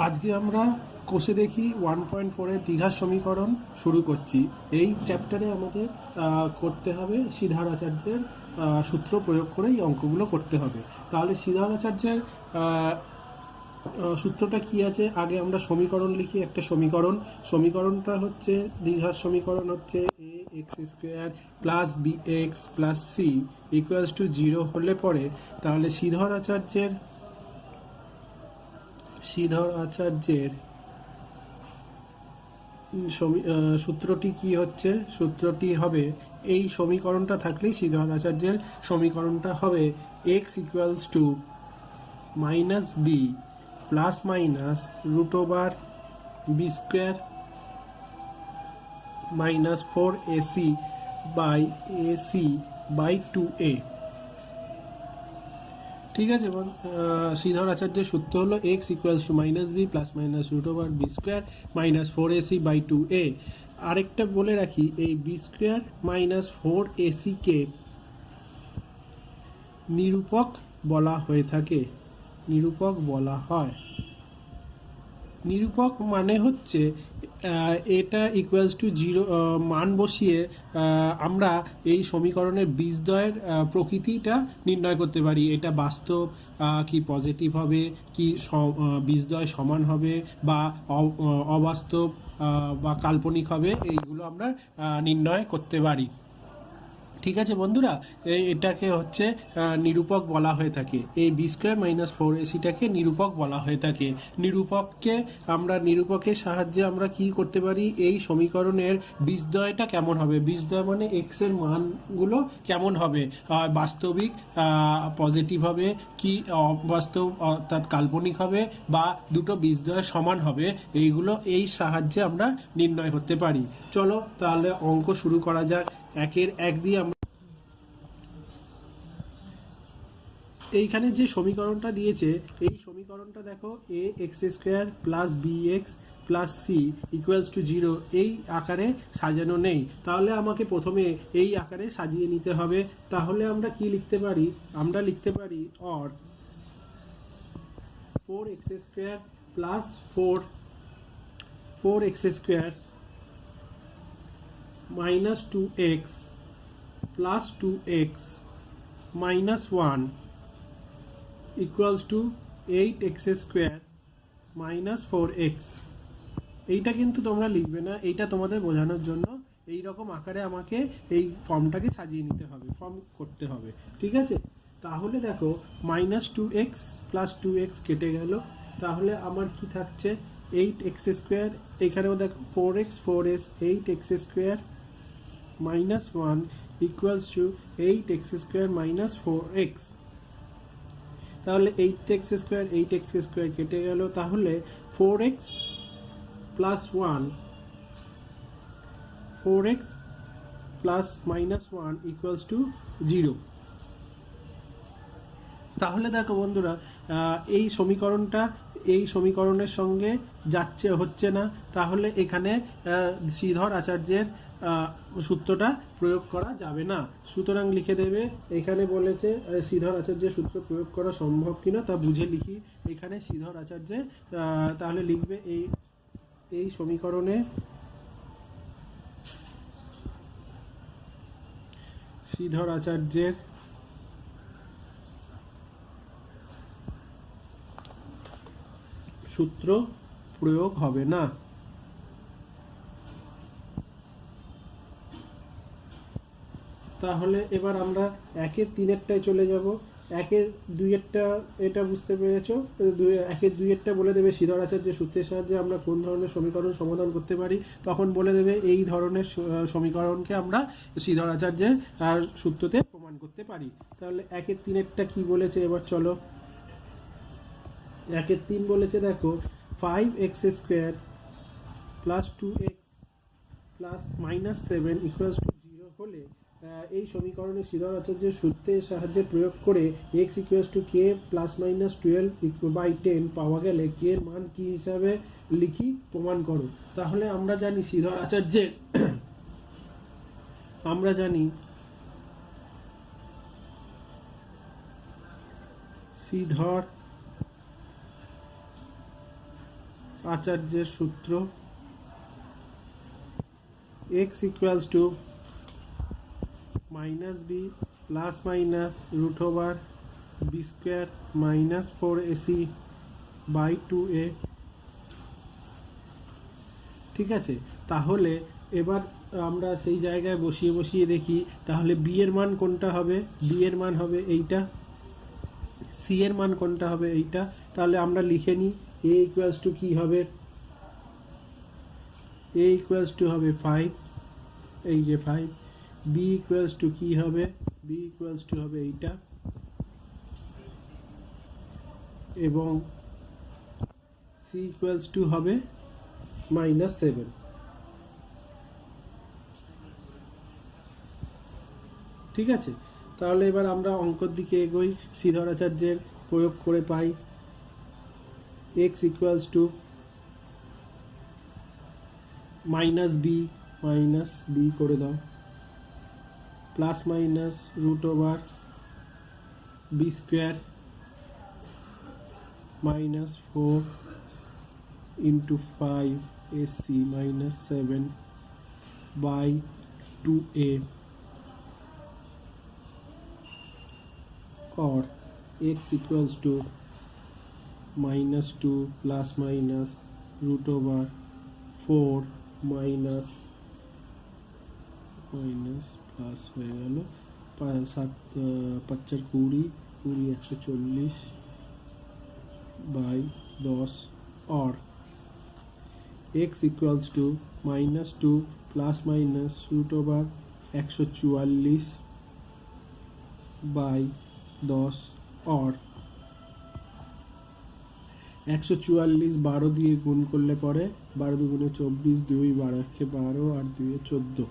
আজকে আমরা কোষে দেখি 1.4 দ্বিঘাত সমীকরণ শুরু করছি। এই চ্যাপ্টারে আমাদের করতে হবে শ্রীধর আচার্যের সূত্র প্রয়োগ করে এই অঙ্কগুলো করতে হবে। তাহলে শ্রীধর আচার্যের সূত্রটা কি আছে, আগে আমরা সমীকরণ লিখি। একটা সমীকরণটা হচ্ছে দ্বিঘাত সমীকরণ হচ্ছে a x square plus b x plus c equals to 0 হলে পরে তাহলে শ্রীধর আচার্যের সূত্রটি কি হচ্ছে, সূত্রটি হবে এই সমীকরণটা থাকলেই শ্রীধর আচার্যের সমীকরণটা হবে x equals to minus b plus minus root over b square minus 4ac by 2a। ঠিক আছে, শ্রীধর আচার্যের সূত্র হলো x equals to minus b plus minus root over b square minus 4ac by 2a। আরেকটা বলে রাখি, এই বি স্কোয়ার মাইনাস 4ac কে নিরূপক বলা হয়ে থাকে, নিরূপক বলা হয়। নিরূপক মানে হচ্ছে এটা ইকুয়ালস টু 0 মান বসিয়ে আমরা এই সমীকরণের বীজদ্বয়ের প্রকৃতিটা নির্ণয় করতে পারি। এটা বাস্তব কি পজিটিভ হবে, কি বীজদ্বয় সমান হবে বা অবাস্তব বা কাল্পনিক হবে, এইগুলো আমরা নির্ণয় করতে পারি। ঠিক আছে বন্ধুরা, এটাকে হচ্ছে নিরূপক বলা হয়ে থাকে। এই বি স্কোয়ার মাইনাস 4ac-টাকে নিরূপক বলা হয়ে থাকে। নিরূপকের সাহায্যে আমরা কি করতে পারি, এই সমীকরণের বীজদ্বয়টা কেমন হবে, বীজদ্বয় মানে এক্স এর মানগুলো কেমন হবে, বাস্তবিক পজিটিভ হবে কি অবাস্তব অর্থাৎ কাল্পনিক হবে বা দুটো বীজদ্বয় সমান হবে, এইগুলো এই সাহায্যে আমরা নির্ণয় করতে পারি। চলো তাহলে অঙ্ক শুরু করা যাক। 1 দিয়ে আমরা এইখানে যে সমীকরণটা দিয়েছে, এই সমীকরণটা দেখো a x square plus b x plus c equals to 0 এই আকারে সাজানো নেই। তাহলে আমাকে প্রথমে এই আকারে সাজিয়ে নিতে হবে। তাহলে আমরা কি লিখতে পারি, আমরা লিখতে পারি or 4x square plus 4x square minus 2x plus 2x minus 1 equals to 8x square minus 4x। এইটা কিন্তু তোমরা লিখবে না, এইটা তোমাদের বোঝানোর জন্য এই রকম আকারে আমাকে এই ফর্মটাকে সাজিয়ে নিতে হবে, ফর্ম করতে হবে। ঠিক আছে, তাহলে দেখো মাইনাস 2x প্লাস 2x কেটে গেল। তাহলে আমার কি থাকছে 8x স্কোয়ার, এখানেও দেখো 4x 4s 8x square minus 1 equals to 8x square minus 4x। তাহলে 8x স্কোয়ার কেটে গেল। তাহলে 4x plus 1 4x plus minus 1 equals to 0। তাহলে দেখো বন্ধুরা, এই সমীকরণের সঙ্গে হচ্ছে না। তাহলে এখানে শ্রীধর আচার্যের সূত্রটা প্রয়োগ করা যাবে না। সুতরাং লিখে দেবে, এখানে বলেছে শ্রীধর আচার্যের সূত্র প্রয়োগ করা সম্ভব কিনা তা বুঝে লিখি। এখানে শ্রীধর আচার্যের তাহলে লিখবে এই সমীকরণে শ্রীধর আচার্যের সূত্র প্রয়োগ হবে না। তাহলে এবার আমরা 1-3-টায় চলে যাব। 1-2-টা এটা বুঝতে পেরেছো, 1-2-টা বলে দেবে শ্রীধর আচার্যের সূত্রের সাহায্যে আমরা কোন ধরনের সমীকরণ সমাধান করতে পারি। তখন বলে দেবে এই ধরনের সমীকরণকে আমরা শ্রীধর আচার্যের সূত্রতে প্রমাণ করতে পারি। তাহলে 1-3-টা কি বলেছে, এবার চলো। 1-3 বলেছে দেখো 5x square plus 2x plus minus 7 equals to 0 হলে এই সমীকরণে শ্রীধর আচার্যের সূত্রের সাহায্যে প্রয়োগ করে x equals to k plus minus 12/10 পাওয়া গেলে k এর মান কি হিসাবে লিখি প্রমাণ করো। তাহলে আমরা জানি শ্রীধর আচার্যের আচার্যের সূত্র x equals to minus b plus minus root over b square minus 4ac by 2a। ঠিক আছে, তাহলে এবার আমরা সেই জায়গায় বসিয়ে বসিয়ে দেখি, তাহলে বি এর মান কোনটা হবে? বি এর মান হবে এইটা, সি এর মান কোনটা হবে? এইটা। তাহলে আমরা লিখে নিই এ ইকুয়ালস টু কি হবে? এ ইকুয়ালস টু হবে 5, এই যে 5। বি ইকুয়ালস টু কি হবে? বি ইকুয়ালস টু হবে এইটা, এবং সি ইকুয়ালস টু হবে -7। ঠিক আছে, তাহলে এবার আমরা অঙ্কর দিকে এগোই। শ্রীধর আচার্যের প্রয়োগ করে পাই x equals to minus b করে দাও, plus minus root over b square minus 4 into 5ac minus 7 by 2a, or x equals to -2 plus minus root over 4 minus plus হয়ে গেল 7 5 20 140 by 10, or x equals to -2 plus minus root over 144 by 10, or 144 12 দিয়ে গুণ করলে পরে 12 দুগুণে 24, 2 12 12 আর 2 14,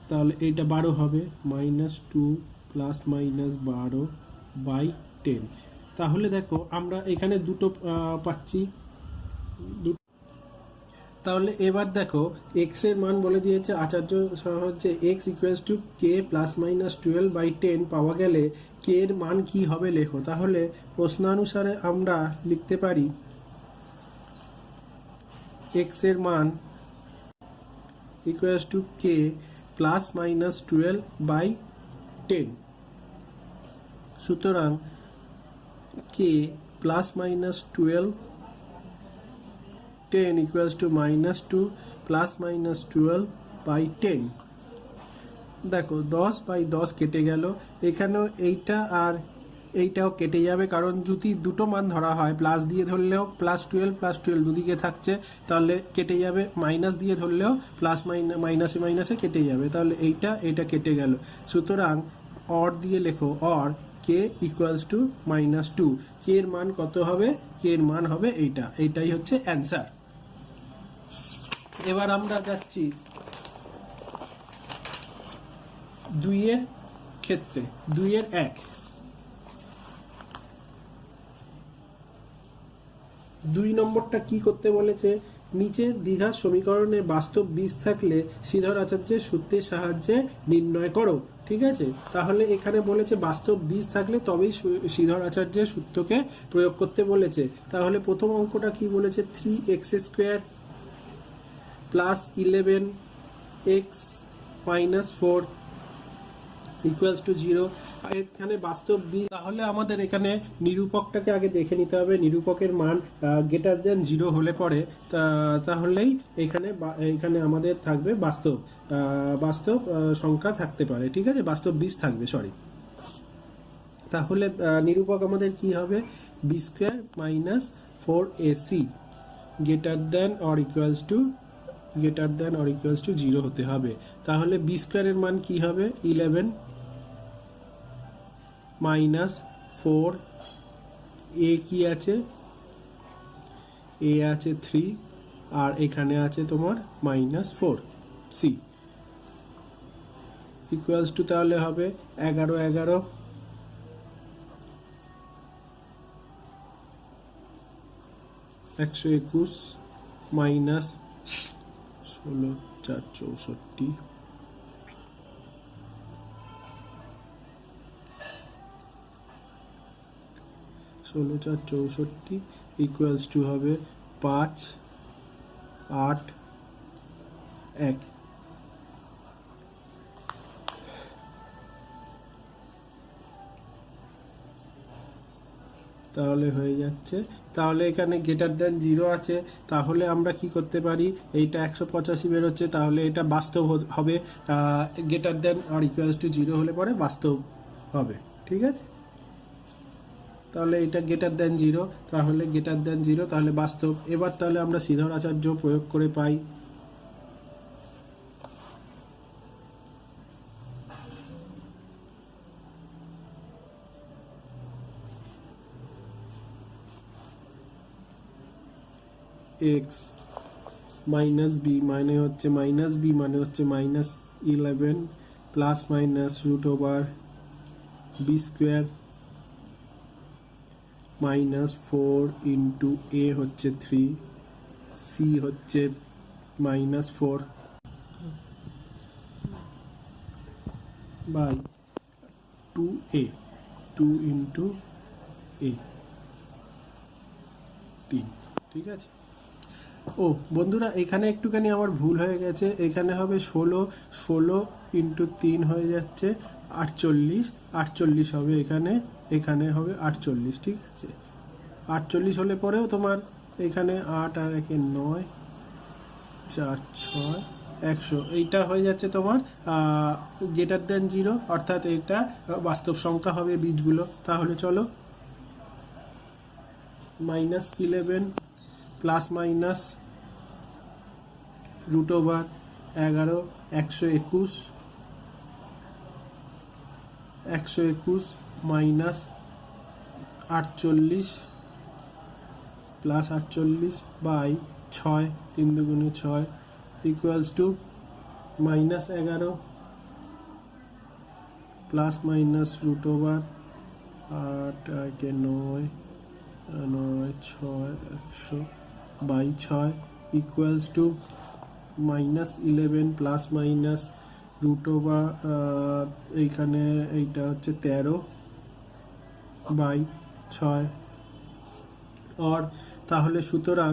তাহলে এইটা 12 হবে, -2 প্লাস মাইনাস 12 বাই 10। তাহলে দেখো আমরা এখানে দুটো পাচ্ছি। তাহলে এবার দেখো x এর মান বলে দিয়েছে আচার্য হচ্ছে x equals to k plus minus 12 by 10 পাওয়া গেলে k এর মান কি হবে লেখো। তাহলে প্রশ্নানুসারে আমরা লিখতে পারি x এর মান equals to k plus minus 12 by 10। সুতরাং k plus minus 12 10 equals to -2 plus minus 12 by 10। দেখো 10 বাই 10 কেটে গেল, এখানেও এইটা আর এইটাও কেটে যাবে, কারণ যদি দুটো মান ধরা হয় প্লাস দিয়ে ধরলেও +12 দুদিকে থাকছে, তাহলে কেটে যাবে। মাইনাস দিয়ে ধরলেও প্লাস মাইনাসে কেটে যাবে, তাহলে এইটা কেটে গেল। সুতরাং অর দিয়ে লেখো, or k equals to -2। k এর মান কত হবে? k এর মান হবে এইটাই হচ্ছে অ্যান্সার। এবার আমরা যাচ্ছি 2 এর ক্ষেত্রে, 2 এর 1। 2 নম্বরটা কি করতে বলেছে? নিচের দ্বিঘাত সমীকরণে বাস্তব বীজ থাকলে শ্রীধর আচার্যের সূত্রের সাহায্যে নির্ণয় করো। ঠিক আছে, তাহলে এখানে বলেছে বাস্তব বীজ থাকলে তবেই শ্রীধর আচার্যের সূত্রকে প্রয়োগ করতে বলেছে। তাহলে প্রথম অঙ্কটা কি বলেছে? 3x² plus 11x minus 4 equals to 0। এখানে বাস্তব বীজ, তাহলে আমাদের এখানে নিরূপকটাকে আগে দেখে নিতে হবে। নিরূপকের মান গ্রেটার দেন 0 হলে পরে তাহলেই এখানে আমাদের থাকবে বাস্তব সংখ্যা থাকতে পারে। ঠিক আছে, বাস্তব বীজ থাকবে, সরি। তাহলে নিরূপক আমাদের কি হবে? b² minus 4ac greater than or equals to 0 হতে হবে। তাহলে b² এর মান কি হবে? 11 মাইনাস 4, a কি আছে? a আছে 3, আর এখানে আছে তোমার -4, c ইকুয়ালস টু, তাহলে হবে 11 121 মাইনাস 16 4 64 16 4 64 ইকুয়ালস টু হবে 5 8 1। তাহলে হয়ে যাচ্ছে। তাহলে এখানে গ্রেটার দেন 0 আছে, তাহলে আমরা কি করতে পারি, এইটা 185 বেরোচ্ছে, তাহলে এটা বাস্তব হবে। গ্রেটার দেন আর ইকুয়ালস টু 0 হলে পরে বাস্তব হবে। ঠিক আছে, তাহলে এটা গ্রেটার দেন 0, তাহলে গ্রেটার দেন 0 তাহলে বাস্তব। এবার তাহলে আমরা শ্রীধর আচার্য প্রয়োগ করে পাই x মাইনাস বি মানে হচ্ছে minus 11 plus minus root over b square minus 4 into a হচ্ছে 3, সি হচ্ছে মাইনাস 4 বাই 2a, 2 ইন্টু এ 3। ঠিক আছে। ও বন্ধুরা, এখানে একটুখানি আমার ভুল হয়ে গেছে, এখানে হবে 16 ইন্টু 3 হয়ে যাচ্ছে 48 হবে এখানে হবে 48। ঠিক আছে, 48 হলে পরেও তোমার এখানে 8 আর 1 9, 4 6 100, এইটা হয়ে যাচ্ছে তোমার গ্রেটার দেন 0, অর্থাৎ এটা বাস্তব সংখ্যা হবে বীজগুলো। তাহলে চলো, minus 11 plus minus root over 11 121 minus 48 plus 48 by 6, 3 দুগুণে 6 equals to minus 11 plus minus root over 8 9 9 6 100 by 6 equals to minus 11 plus minus root over এইখানে এইটা হচ্ছে 13 বাই 6। আর তাহলে সুতরাং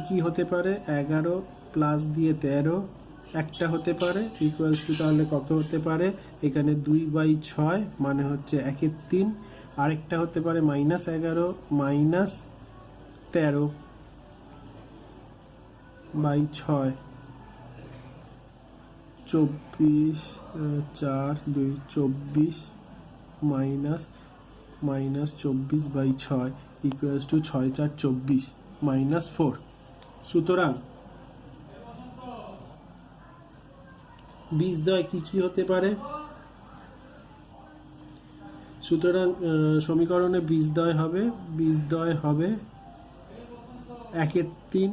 কি হতে পারে, 11 প্লাস দিয়ে 13 একটা হতে পারে ইকুয়ালস টু, তাহলে কত হতে পারে, এখানে 2/6 মানে হচ্ছে 1/3, আরেকটা হতে পারে minus 11 minus 13 by 6, 24 4 2 24 minus 24/6 equals to 6 4 24 minus 4। সুতরাং বীজদ্বয় কি হতে পারে, সুতরাং সমীকরণে বীজদ্বয় হবে 1/3,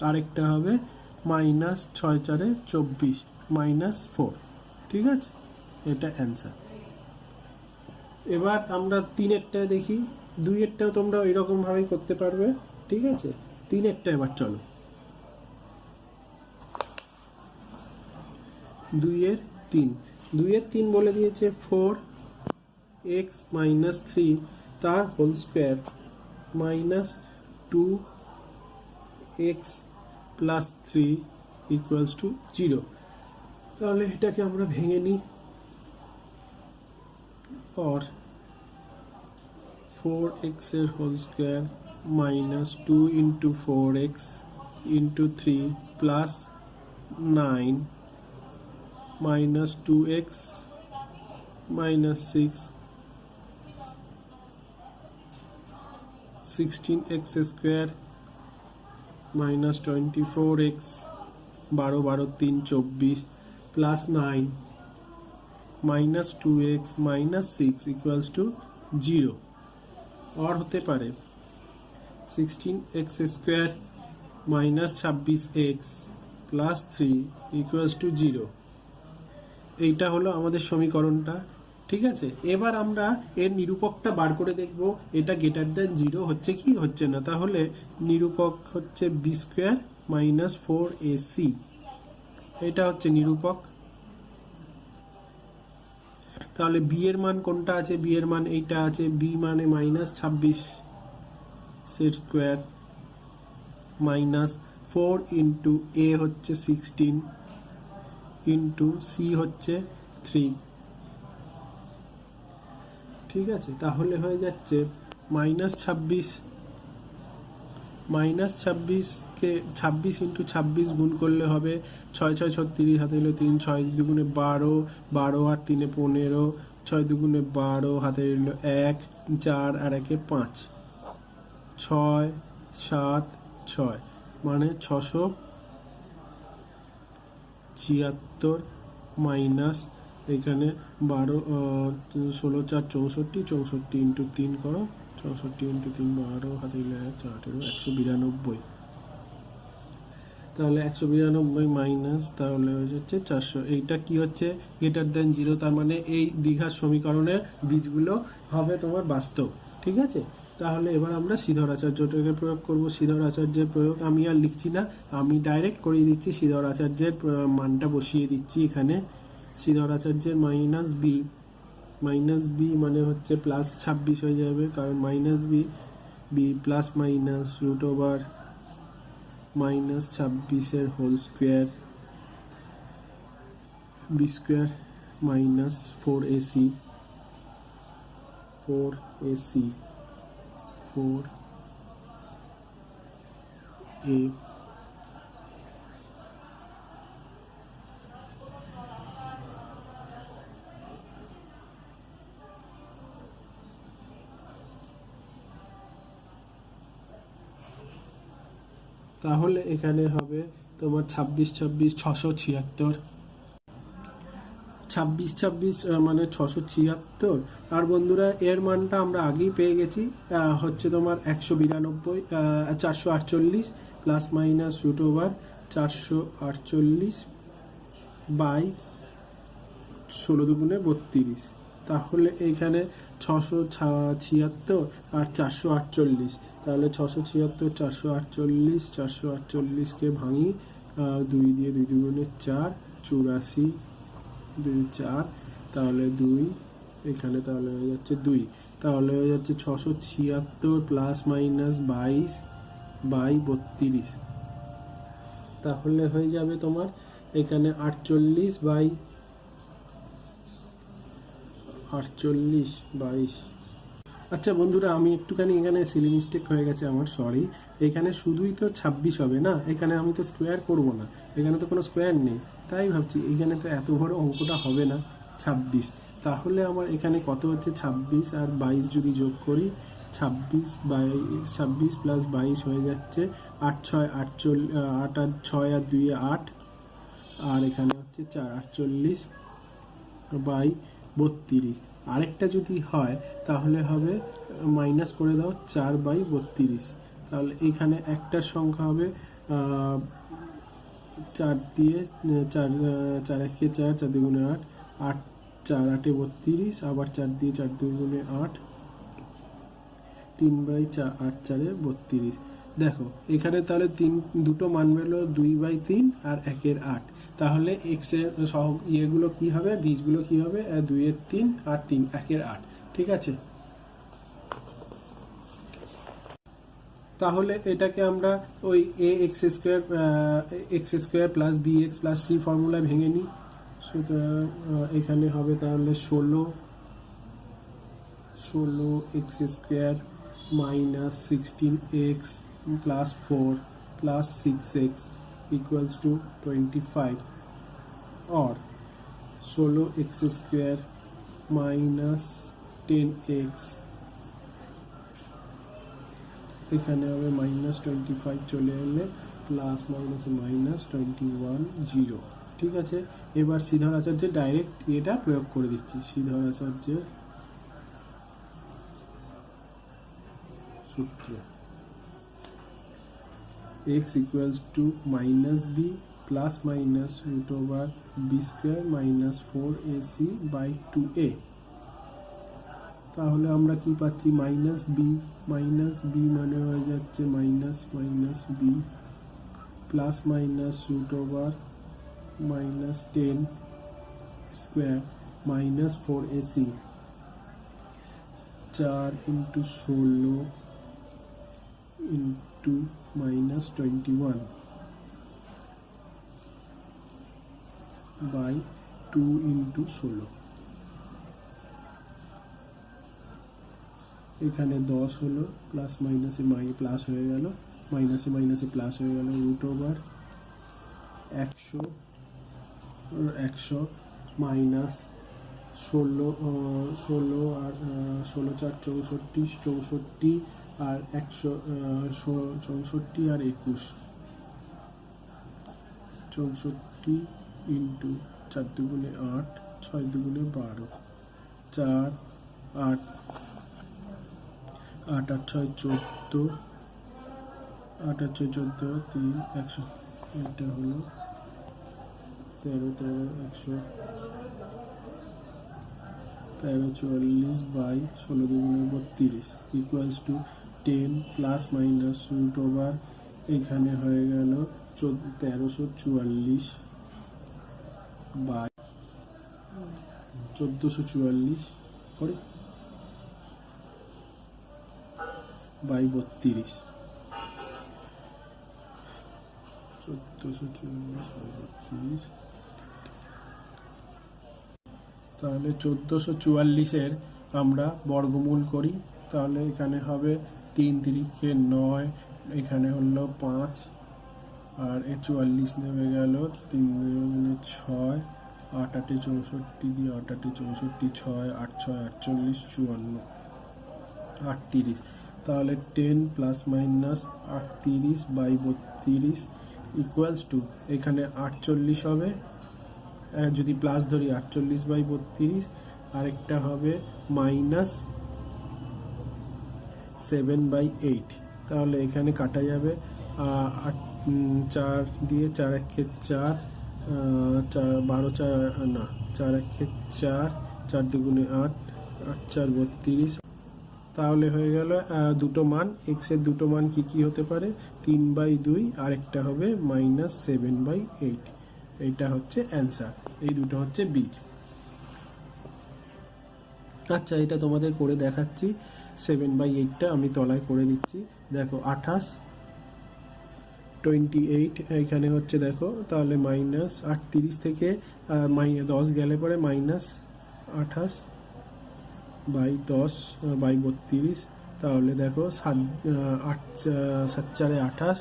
আরেকটা হবে মাইনাস 6 4 24 মাইনাস 4। ঠিক আছে, এটা অ্যান্সার। এবার আমরা 3-এরটা দেখি, 2-এরটাও তোমরা এরকম ভাবেই করতে পারবে। ঠিক আছে, 3-এরটা এবার চলো। 2-এর 3 বলে দিয়েছে 4x মাইনাস 3 তার whole square minus 2x plus 3 equals to 0। তাহলে এটাকে আমরা ভেঙে নিই। और 4x এর whole square minus 2 into 4x into 3 plus 9 minus 2x minus 6 16x square minus 24x 12 12 3 24 plus 9 minus 2x minus 6 equals to 0। और होते पारे 16x square minus 26x plus 3 equals to 0। এইটা হলো আমাদের সমীকরণটা। ঠিক আছে, এবার আমরা এর নিরূপকটা বার করে দেখব, এটা গ্রেটার দেন 0 হচ্ছে কি হচ্ছে না। তাহলে নিরূপক হচ্ছে বি স্কোয়ার মাইনাস 4ac, এটা হচ্ছে নিরূপক। তাহলে বি এর মান কোনটা আছে, বি এর মান এইটা আছে, বি মানে minus 26 set square minus 4 into a হচ্ছে 16 ইন্টু সি হচ্ছে 3। ঠিক আছে, তাহলে হয়ে যাচ্ছে -26। -26কে 26 ইন্টু 26 গুণ করলে হবে 6 6 36, হাতে এলো 3, 6 দুগুণে 12, 12 আর 3 15, 6 দুগুণে 12, হাতে এলো 1, 4 আর 1 5, 6 7 6, মানে 676 মাইনাস এখানে 12 16 4 64, 64 ইন্টু 3 করো, 64 ইন্টু 3 12, হাতে 192। তাহলে 192 মাইনাস তাহলে হয়ে যাচ্ছে 400। এইটা কি হচ্ছে গ্রেটার দেন 0, তার মানে এই দ্বিঘাত সমীকরণের বীজগুলো হবে তোমার বাস্তব। ঠিক আছে, তাহলে এবার আমরা শ্রীধর আচার্যটাকে প্রয়োগ করব। শ্রীধর আচার্যের প্রয়োগ আমি আর লিখছি না, আমি ডাইরেক্ট করিয়ে দিচ্ছি। শ্রীধর আচার্যের মানটা বসিয়ে দিচ্ছি এখানে। শ্রীধর আচার্যের মাইনাস বি মানে হচ্ছে প্লাস 26 হয়ে যাবে, কারণ minus b plus minus root over -26 whole square b square minus 4ac 4a তাহলে এখানে হবে তোমার 26 26 676, 26 26 মানে 676। আর বন্ধুরা এর মানটা আমরা আগেই পেয়ে গেছি, হচ্ছে তোমার 192 448 plus minus root over 448 by 16 দুগুণে 32। তাহলে এইখানে 676 আর 448, তাহলে 676 448 448কে ভাঙি 2 দিয়ে, 2 দুগুণে 4, 84 2 4, তাহলে 2 এখানে, তাহলে হয়ে যাচ্ছে 2, তাহলে হয়ে যাচ্ছে 676 প্লাস মাইনাস 22 বাই 32। তাহলে হয়ে যাবে তোমার এখানে 48 বাই 48 22। আচ্ছা বন্ধুরা, আমি একটুখানি এখানে সিলি মিস্টেক হয়ে গেছে আমার, সরি। এখানে শুধুই তো 26 হবে না, এখানে আমি তো স্কোয়ার করব না, এখানে তো কোনো স্কোয়ার নেই, তাই ভাবছি এখানে তো এত বড় অঙ্কটা হবে না 26। তাহলে আমার এখানে কত হচ্ছে 26 আর 22 যদি যোগ করি, 26 প্লাস 22 হয়ে যাচ্ছে 8 6 48, 8 আর 6 আর 2 8, আর এখানে হচ্ছে 4 48 বাই 32। আরেকটা যদি হয় তাহলে হবে মাইনাস করে দাও 4 বাই 32, তাহলে এখানে একটার সংখ্যা হবে 4 দিয়ে 4 4 একে 4, 4 দুগুণে 8, 8 4 8 32, আবার 4 দিয়ে 4 দুগুণে 8, 3 বাই 4 8 4 32। দেখো এখানে তাহলে দুটো মান বেরোলো 2 বাই 3 আর 1 এর 8। তাহলে এক্স এর ইয়েগুলো কি হবে, বীজগুলো কি হবে, 2 এর 3 আর 3 1 এর 8। ঠিক আছে, তাহলে এটাকে আমরা ওই x square plus b x plus c ফর্মুলায় ভেঙে নিই। সুতরাং এখানে হবে তাহলে 16 x square minus 16x plus 4 plus 6x equals to 25, और 16x स्क्वायर माइनस 10x এখানে হবে -25 চলে এলে প্লাস মাইনাস -21 0। ঠিক আছে, এবার শ্রীধর আচার্যের ডাইরেক্ট এটা প্রয়োগ করে দিচ্ছি। শ্রীধর আচার্যের সূত্র x equals to -b plus minus root over b square minus 4ac by 2a। তাহলে আমরা কি পাচ্ছি, মাইনাস বি মানে হয়ে যাচ্ছে minus b plus minus root over -10 square minus 4ac, 4 into 16 into -21 by 2 into 16। এখানে 10 হলো, প্লাস মাইনাসে প্লাস হয়ে গেল, মাইনাসে মাইনাসে প্লাস হয়ে গেল, রুট ওভার 100 মাইনাস 16 আর 16 4 64 আর 100 64 আর 21 64 ইন্টু 4 দুগুণে 8 6 দুগুণে 12 4 8 8 আর 6 14 8 আর 6 14 3 100। এটা হলো 13 13 100 1344 বাই 16 দুগুণে 32 equals to 10 plus minus root over এখানে হয়ে গেল 1344 বাই 1444 করে বাই 32 1444 বাই 32। তাহলে 1444-এর আমরা বর্গমূল করি, তাহলে এখানে হবে 3 তিরিখে 9, এখানে হলো 5 আর 44 নেমে গেল 3 6 8 8 64 দিয়ে 8 8 64 6 8 6 48 54 38। তাহলে 10 plus minus 38 by 32 equals to এখানে 48 হবে, যদি প্লাস ধরি 48 বাই 32, আরেকটা হবে মাইনাস 7/8। তাহলে এখানে কাটা যাবে 4 দিয়ে 4 একে 4 12 4 না 4 একে 4 4 দুগুণে 8 8 4 32। তাহলে হয়ে গেল দুটো মান, এক্স এর দুটো মান কি কি হতে পারে, 3/2 আরেকটা হবে মাইনাস 7/8। এইটা হচ্ছে অ্যান্সার, এই দুটো হচ্ছে বীজ। আচ্ছা, এটা তোমাদের করে দেখাচ্ছি। 7/8টা আমি তলায় করে দিচ্ছি, দেখো 28 28 এখানে হচ্ছে দেখো, তাহলে মাইনাস 38 থেকে 10 গেলে পরে মাইনাস 28 বাই 10 বাই 32। তাহলে দেখো 7 7 4 28,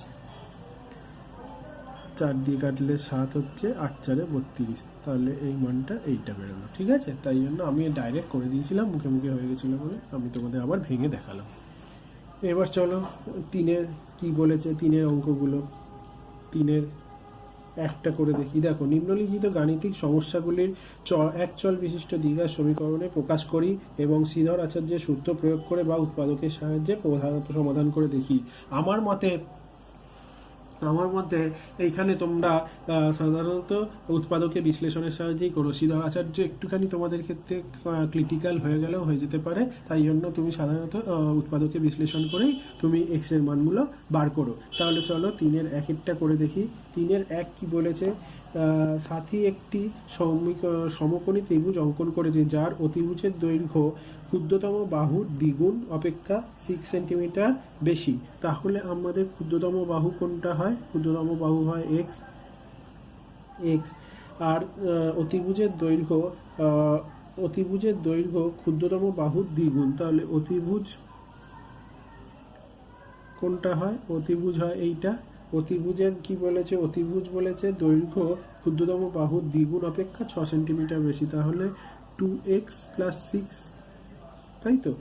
4 দিয়ে কাটলে 7 হচ্ছে, 8 4 32। তাহলে এই মানটা এইটা বেরোলো, ঠিক আছে। তাই জন্য আমি ডাইরেক্ট করে দিয়েছিলাম, মুখে মুখে হয়ে গেছিলো বলে আমি তোমাদের আবার ভেঙে দেখালাম। এবার চলো 3-এর কি বলেছে, 3-এর অঙ্কগুলো 3-এর একটা করে দেখি। দেখো, নিম্নলিখিত গাণিতিক সমস্যাগুলির এক চল বিশিষ্ট দ্বিঘাত সমীকরণে প্রকাশ করি এবং শ্রীধর আচার্যের সূত্র প্রয়োগ করে বা উৎপাদকের সাহায্যে সমাধান করে দেখি। আমার মতে এইখানে তোমরা সাধারণত উৎপাদকে বিশ্লেষণের সাহায্যেই করো। শ্রীধর আচার্য একটুখানি তোমাদের ক্ষেত্রে ক্রিটিক্যাল হয়ে গেলেও হয়ে যেতে পারে, তাই জন্য তুমি সাধারণত উৎপাদকে বিশ্লেষণ করেই তুমি এক্স এর মানগুলো বার করো। তাহলে চলো 3-এর 1-এরটা করে দেখি। 3-এর 1 কি বলেছে, সাথী একটি সমকোণী ত্রিভুজ অঙ্কন করেছে যার অতিভুজের দৈর্ঘ্য ক্ষুদ্রতম বাহুর দ্বিগুণ অপেক্ষা 6 সেন্টিমিটার বেশি। তাহলে আমাদের ক্ষুদ্রতম বাহু কোনটা হয়, ক্ষুদ্রতম বাহু হয় এক্স, আর অতিভুজের দৈর্ঘ্য ক্ষুদ্রতম বাহুর দ্বিগুণ। তাহলে অতিভুজ কোনটা হয়, অতিভুজ হয় এইটা। অতিভুজের কি বলেছে, অতিভুজ বলেছে দৈর্ঘ্য ক্ষুদ্রতম বাহুর দ্বিগুণ অপেক্ষা 6 সেন্টিমিটার বেশি, তাহলে 2x + 6, তাই তো।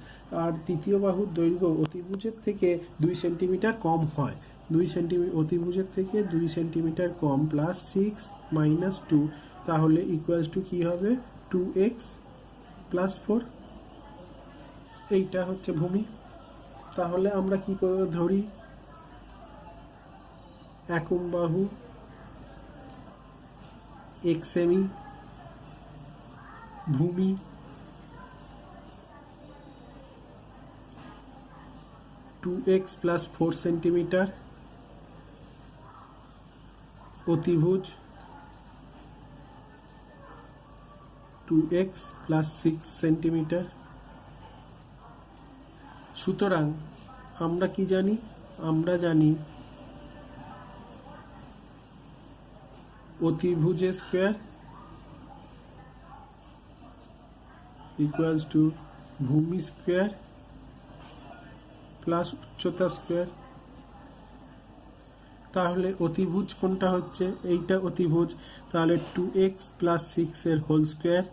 আর তৃতীয় বাহুর দৈর্ঘ্য অতিভুজের থেকে 2 সেন্টিমিটার কম হয়, 2 সেন্টিমিটার অতিভুজের থেকে 2 সেন্টিমিটার কম, প্লাস 6 - 2, তাহলে ইকুয়ালস টু কি হবে, 2x + 4। এইটা হচ্ছে ভূমি। তাহলে আমরা কি করে ধরি, একক বাহু x সেমি, ভূমি 2x + 4 সেন্টিমিটার, অতিভুজ 2x + 6 সেন্টিমিটার। সুতরাং আমরা কি জানি, আমরা জানি অতিভুজের স্কোয়ার ইকুয়ালস টু ভূমি স্কোয়ার প্লাস উচ্চতা স্কোয়ার। তাহলে অতিভুজ কোনটা হচ্ছে? এইটা অতিভুজ, তাহলে 2x প্লাস 6 এর হোল স্কোয়ার।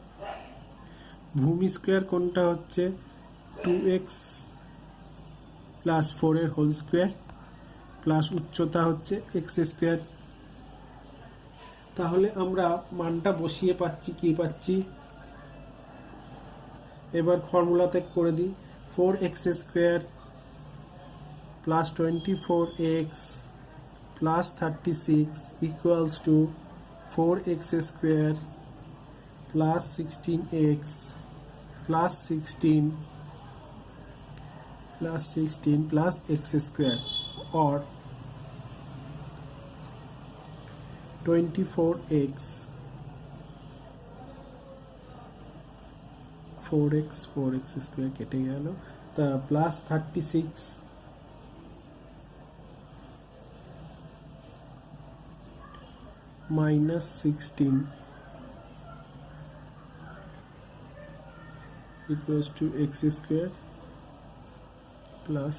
ভূমি স্কোয়ার কোনটা হচ্ছে? 2x প্লাস 4 এর হোল স্কোয়ার প্লাস উচ্চতা হচ্ছে x স্কোয়ার। তাহলে আমরা মানটা বসিয়ে পাচ্ছি, কি পাচ্ছি? এবার ফর্মুলাতে করে দিই। 4x square plus 24x plus 36 equals to 4x square plus 16x plus 16 plus x square, or 24x 4x square কেটে গেল, তা plus 36 minus 16 equals to x square plus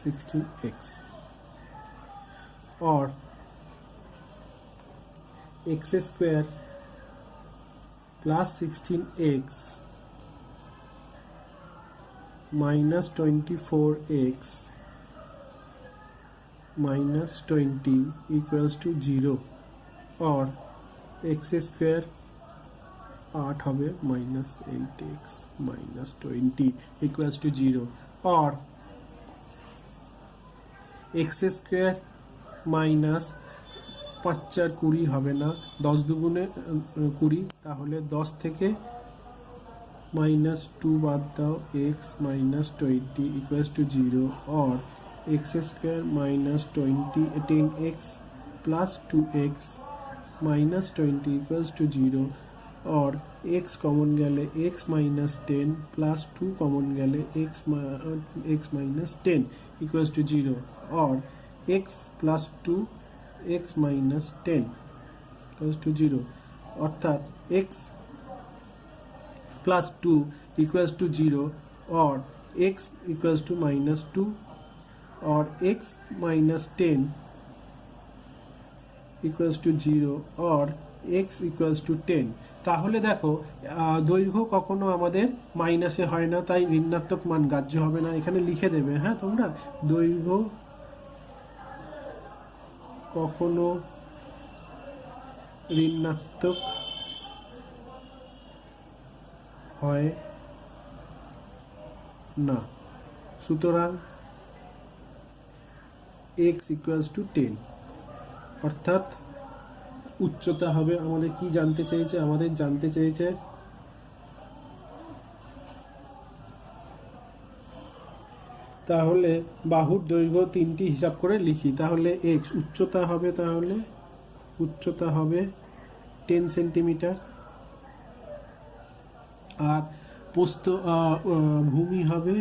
16x, or x square plus 16x minus 24x minus 20 equals to 0, or x square 8 হবে minus 8x minus 20 equals to 0, or x square minus 5 4 20 হবে না, 10 দুগুণে 20, তাহলে 10 থেকে minus 2 বাদ দাও, x minus 20 equals to 0, or x square minus 10x plus 2x minus 20 equals to 0, or x common গেলে x minus 10 plus 2 common গেলে x minus 10 equals to 0, or x plus 2 x minus 10 equals to 0, অর্থাৎ x plus 2 equals to 0, or x equals to minus 2, or x minus 10 equals to 0, or x equals to 10. তাহলে দেখো দৈর্ঘ্য কখনো আমাদের মাইনাসে হয় না, তাই ঋণাত্মক মান গ্রাহ্য হবে না। এখানে লিখে দেবে, হ্যাঁ তোমরা, দৈর্ঘ্য কখনো ঋণাত্মক হয় না, সুতরাং x equals to 10, অর্থাৎ উচ্চতা হবে, আমাদের কি জানতে চেয়েছে? আমাদের জানতে চেয়েছে তাহলে বাহুর দৈর্ঘ্য তিনটি হিসাব করে লিখি। তাহলে x উচ্চতা হবে, তাহলে উচ্চতা হবে 10 সেন্টিমিটার, আর প্রস্থ ভূমি হবে,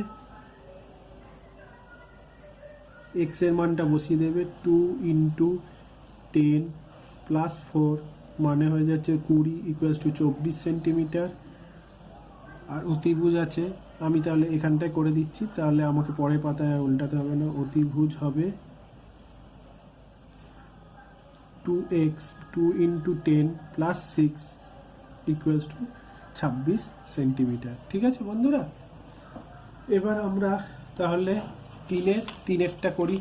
x এর মানটা বসিয়ে দেবে 2 × 10 প্লাস 4 মানে হয়ে যাচ্ছে 20 ইকুয়ালস টু 24 সেন্টিমিটার। আর অতিভুজ আছে, আমি তাহলে এখানটায় করে দিচ্ছি, তাহলে আমাকে পরের পাতায় উল্টাতে হবে না। অতিভুজ হবে 2x 2 × 10 plus 6 equals two 26 centimetre. ঠিক আছে বন্ধুরা, এবার আমরা তাহলে তিনেরটা করি।